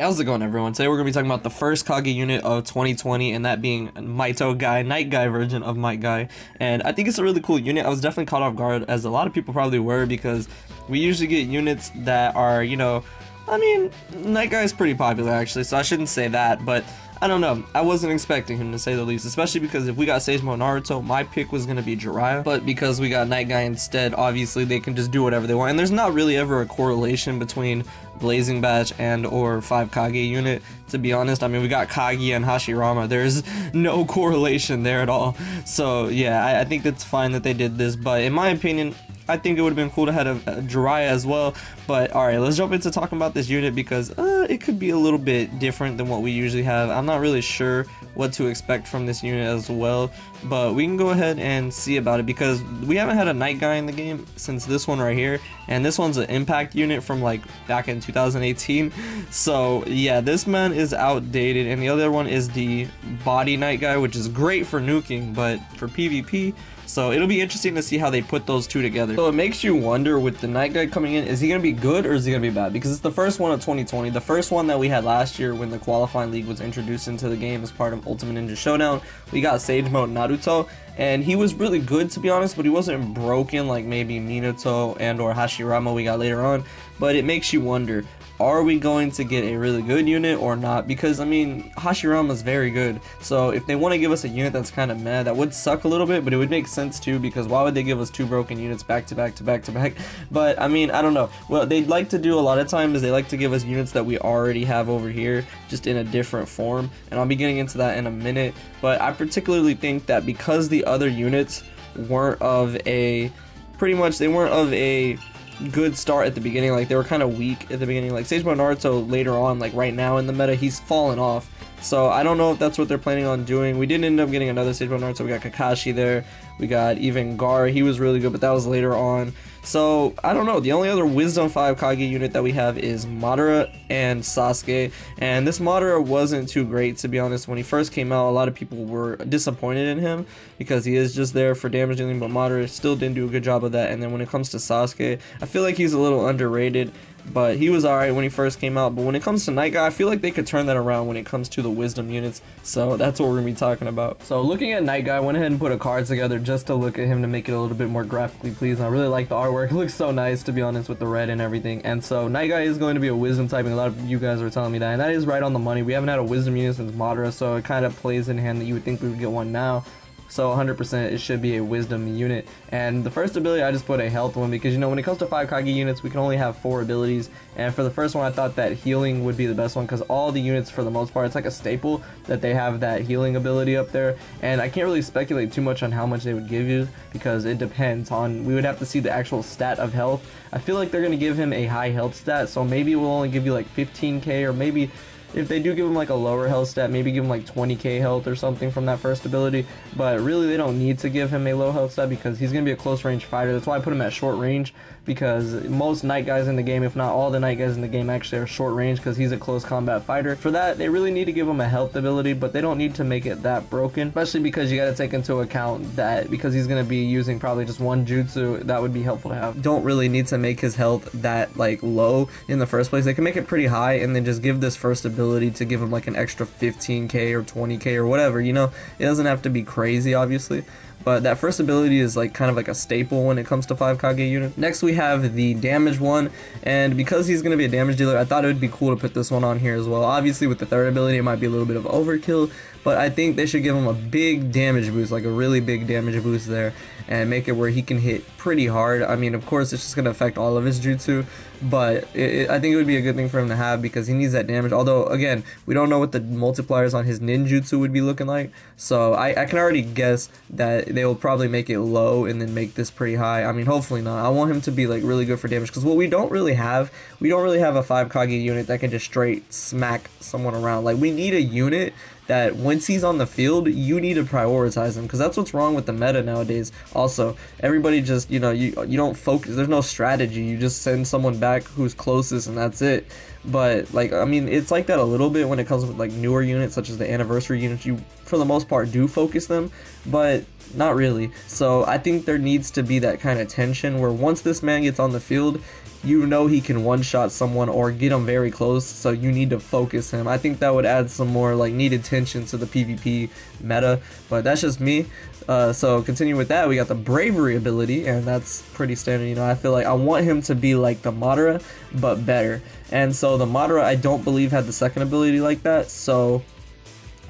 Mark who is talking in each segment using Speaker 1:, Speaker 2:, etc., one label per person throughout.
Speaker 1: How's it going, everyone? Today we're going to be talking about the first KAGE unit of 2020, and that being Maito Guy, Night Guy version of Might Guy. And I think it's a really cool unit. I was definitely caught off guard, as a lot of people probably were, because we usually get units that are, you know, I mean, Night Guy is pretty popular actually, so I shouldn't say that, but I don't know. I wasn't expecting him, to say the least, especially because if we got Sage Mode Naruto, my pick was going to be Jiraiya, but because we got Night Guy instead, obviously they can just do whatever they want, and there's not really ever a correlation between Blazing Batch and or 5 KAGE unit, to be honest. I mean, we got Kage and Hashirama. There's no correlation there at all, so yeah, I think that's fine that they did this, but in my opinion, I think it would have been cool to have a Jiraiya as well. But alright, let's jump into talking about this unit, because it could be a little bit different than what we usually have. I'm not really sure what to expect from this unit as well, but we can go ahead and see about it, because we haven't had a Night Guy in the game since this one right here, and this one's an impact unit from like back in 2018. So yeah, this man is outdated, and the other one is the body Night Guy, which is great for nuking, but for PvP, so it'll be interesting to see how they put those two together. So it makes you wonder, with the Night Guy coming in, is he gonna be good or is he gonna be bad? Because it's the first one of 2020, the first one that we had last year when the qualifying league was introduced into the game as part of Ultimate Ninja Showdown. We got Sage Mode Naruto, and he was really good, to be honest, but he wasn't broken like maybe Minato and or Hashirama we got later on. But it makes you wonder, are we going to get a really good unit or not? Because I mean, Hashirama is very good, so if they want to give us a unit that's kind of meh, that would suck a little bit, but it would make sense too, because why would they give us two broken units back to back to back to back? But I mean, I don't know. What they'd like to do a lot of times is they like to give us units that we already have over here, just in a different form, and I'll be getting into that in a minute. But I particularly think that because the other units weren't of a, pretty much they weren't of a good start at the beginning, like they were kind of weak at the beginning, like Sage Mode Naruto later on, like right now in the meta, he's fallen off. So I don't know if that's what they're planning on doing. We didn't end up getting another Sage Mode Naruto. We got Kakashi there, we got even Gar, he was really good, but that was later on. So I don't know, the only other Wisdom 5 KAGE unit that we have is Madara and Sasuke, and this Madara wasn't too great, to be honest. When he first came out, a lot of people were disappointed in him because he is just there for damage dealing, but Madara still didn't do a good job of that. And then when it comes to Sasuke, I feel like he's a little underrated, but he was alright when he first came out. But when it comes to Night Guy, I feel like they could turn that around when it comes to the Wisdom units, so that's what we're gonna be talking about. So looking at Night Guy, I went ahead and put a card together just to look at him to make it a little bit more graphically pleasing. I really like the artwork, it looks so nice, to be honest, with the red and everything. And so Night Guy is going to be a Wisdom typing. A lot of you guys are telling me that, and that is right on the money. We haven't had a Wisdom unit since Madara, so it kind of plays in hand that you would think we would get one now. So 100% it should be a Wisdom unit. And the first ability, I just put a health one, because you know, when it comes to 5 KAGE units, we can only have 4 abilities, and for the first one I thought that healing would be the best one, because all the units for the most part, it's like a staple that they have that healing ability up there. And I can't really speculate too much on how much they would give you, because it depends on, we would have to see the actual stat of health. I feel like they're going to give him a high health stat, so maybe it will only give you like 15k, or maybe if they do give him like a lower health stat, maybe give him like 20k health or something from that first ability. But really, they don't need to give him a low health stat, because he's going to be a close range fighter. That's why I put him at short range, because most Night Guys in the game, if not all the Night Guys in the game, actually are short range, because he's a close combat fighter. For that, they really need to give him a health ability, but they don't need to make it that broken, especially because you got to take into account that because he's going to be using probably just one jutsu, that would be helpful to have. Don't really need to make his health that like low in the first place. They can make it pretty high and then just give this first ability to give him like an extra 15k or 20k or whatever, you know. It doesn't have to be crazy, obviously, but that first ability is like kind of like a staple when it comes to 5 KAGE units. Next we have the damage one, and because he's going to be a damage dealer, I thought it would be cool to put this one on here as well. Obviously with the third ability it might be a little bit of overkill, but I think they should give him a big damage boost, like a really big damage boost there, and make it where he can hit pretty hard. I mean, of course, it's just going to affect all of his jutsu, but I think it would be a good thing for him to have, because he needs that damage. Although, again, we don't know what the multipliers on his ninjutsu would be looking like, so I can already guess that they will probably make it low and then make this pretty high. I mean, hopefully not. I want him to be like really good for damage, because what we don't really have a 5 KAGE unit that can just straight smack someone around. Like, we need a unit that once he's on the field, you need to prioritize him, because that's what's wrong with the meta nowadays. Also, everybody just, you know, you don't focus, there's no strategy, you just send someone back who's closest and that's it. But like, I mean, it's like that a little bit when it comes with like newer units such as the anniversary units. You for the most part do focus them, but not really. So I think there needs to be that kind of tension where once this man gets on the field, you know he can one-shot someone or get him very close, so you need to focus him. I think that would add some more like needed tension to the PvP meta, but that's just me. So continue with that, we got the bravery ability, and that's pretty standard. You know, I feel like I want him to be like the Madara, but better. And so the Madara, I don't believe had the second ability like that. So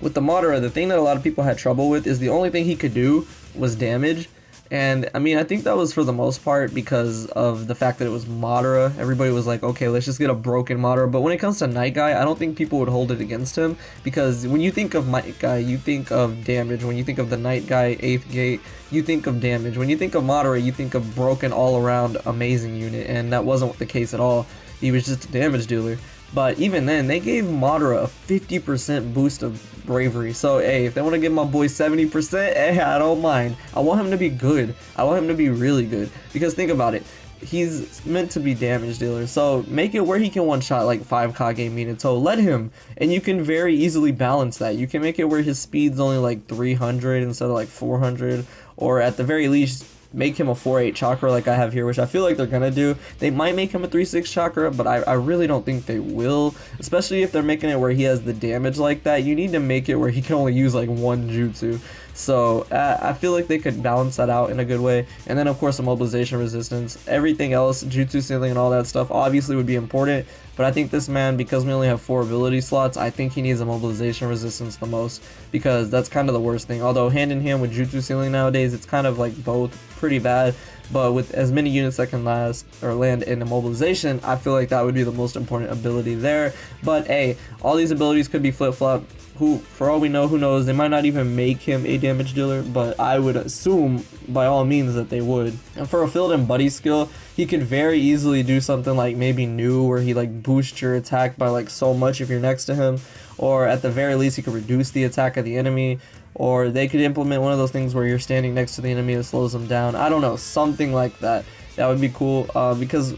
Speaker 1: with the Madara, the thing that a lot of people had trouble with is the only thing he could do was damage. And I mean, I think that was for the most part because of the fact that it was Madara. Everybody was like, okay, let's just get a broken Madara. But when it comes to Night Guy, I don't think people would hold it against him, because when you think of Night Guy, you think of damage. When you think of the Night Guy 8th gate, you think of damage. When you think of Madara, you think of broken all around amazing unit, and that wasn't the case at all. He was just a damage dealer. But even then, they gave Madara a 50% boost of bravery. So, hey, if they want to give my boy 70%, hey, I don't mind. I want him to be good. I want him to be really good. Because think about it. He's meant to be damage dealer. So, make it where he can one-shot like 5 KAGE units. So, let him. And you can very easily balance that. You can make it where his speed's only like 300 instead of like 400. Or at the very least, make him a 4-8 chakra like I have here, which I feel like they're gonna do. They might make him a 3-6 chakra, but I really don't think they will, especially if they're making it where he has the damage like that. You need to make it where he can only use like one jutsu. So I feel like they could balance that out in a good way. And then of course the mobilization resistance, everything else, jutsu ceiling and all that stuff obviously would be important, but I think this man, because we only have 4 ability slots, I think he needs a mobilization resistance the most, because that's kind of the worst thing. Although hand in hand with jutsu ceiling nowadays, it's kind of like both pretty bad, but with as many units that can last or land in immobilization, I feel like that would be the most important ability there. But hey, all these abilities could be flip-flopped. Who, for all we know, who knows, they might not even make him a damage dealer, but I would assume by all means that they would. And for a field and buddy skill, he could very easily do something like maybe new, where he like boosts your attack by like so much if you're next to him, or at the very least he could reduce the attack of the enemy, or they could implement one of those things where you're standing next to the enemy that slows them down. I don't know, something like that. That would be cool, because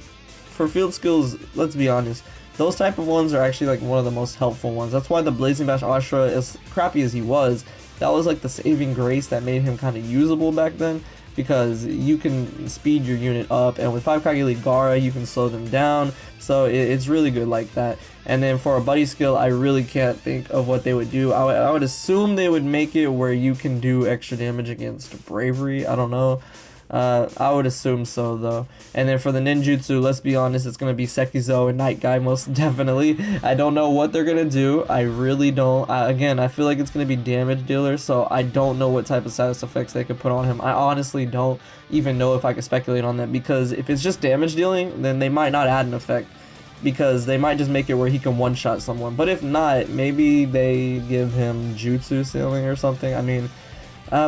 Speaker 1: for field skills, let's be honest, those type of ones are actually like one of the most helpful ones. That's why the Blazing Bash Ashura, as crappy as he was, that was like the saving grace that made him kind of usable back then, because you can speed your unit up, and with 5 KAGE Lead Gaara you can slow them down, so it's really good like that. And then for a buddy skill, I really can't think of what they would do. I would assume they would make it where you can do extra damage against bravery. I don't know. I would assume so though. And then for the ninjutsu, let's be honest, it's gonna be Sekizo and Night Guy most definitely. I don't know what they're gonna do. I really don't. Again, I feel like it's gonna be damage dealer, so I don't know what type of status effects they could put on him. I honestly don't even know if I could speculate on that, because if it's just damage dealing, then they might not add an effect, because they might just make it where he can one-shot someone. But if not, maybe they give him jutsu ceiling or something. I mean,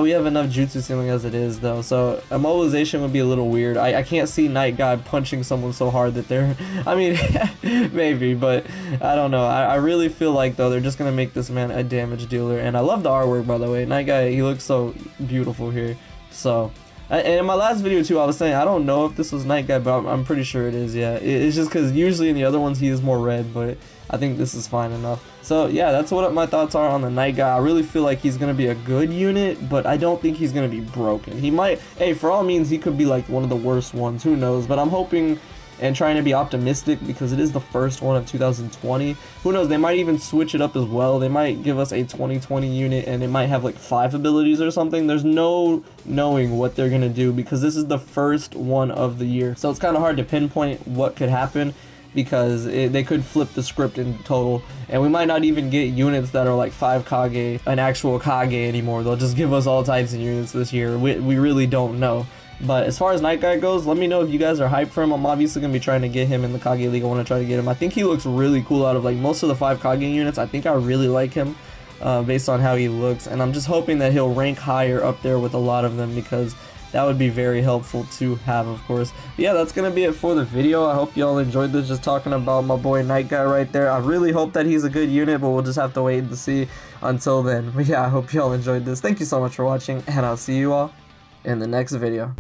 Speaker 1: we have enough jutsu ceiling as it is though, so immobilization would be a little weird. I can't see Night Guy punching someone so hard that they're, I mean, maybe, but I don't know. I really feel like though they're just gonna make this man a damage dealer, and I love the artwork, by the way. Night Guy, he looks so beautiful here. So, and in my last video too, I was saying I don't know if this was Night Guy, but I'm pretty sure it is. Yeah, it's just because usually in the other ones he is more red, but I think this is fine enough. So yeah, that's what my thoughts are on the Night Guy. I really feel like he's going to be a good unit, but I don't think he's going to be broken. He might, hey, for all means, he could be like one of the worst ones, who knows, but I'm hoping and trying to be optimistic, because it is the first one of 2020. Who knows, they might even switch it up as well. They might give us a 2020 unit and it might have like 5 abilities or something. There's no knowing what they're going to do, because this is the first one of the year. So it's kind of hard to pinpoint what could happen, because they could flip the script in total, and we might not even get units that are like 5 KAGE, an actual KAGE anymore. They'll just give us all types of units this year. We really don't know. But as far as Night Guy goes, let me know if you guys are hyped for him. I'm obviously going to be trying to get him in the KAGE League. I want to try to get him. I think he looks really cool out of like most of the 5 KAGE units. I think I really like him based on how he looks, and I'm just hoping that he'll rank higher up there with a lot of them, because that would be very helpful to have, of course. But yeah, that's gonna be it for the video. I hope y'all enjoyed this, just talking about my boy Night Guy right there. I really hope that he's a good unit, but we'll just have to wait and see until then. But yeah, I hope y'all enjoyed this. Thank you so much for watching, and I'll see you all in the next video.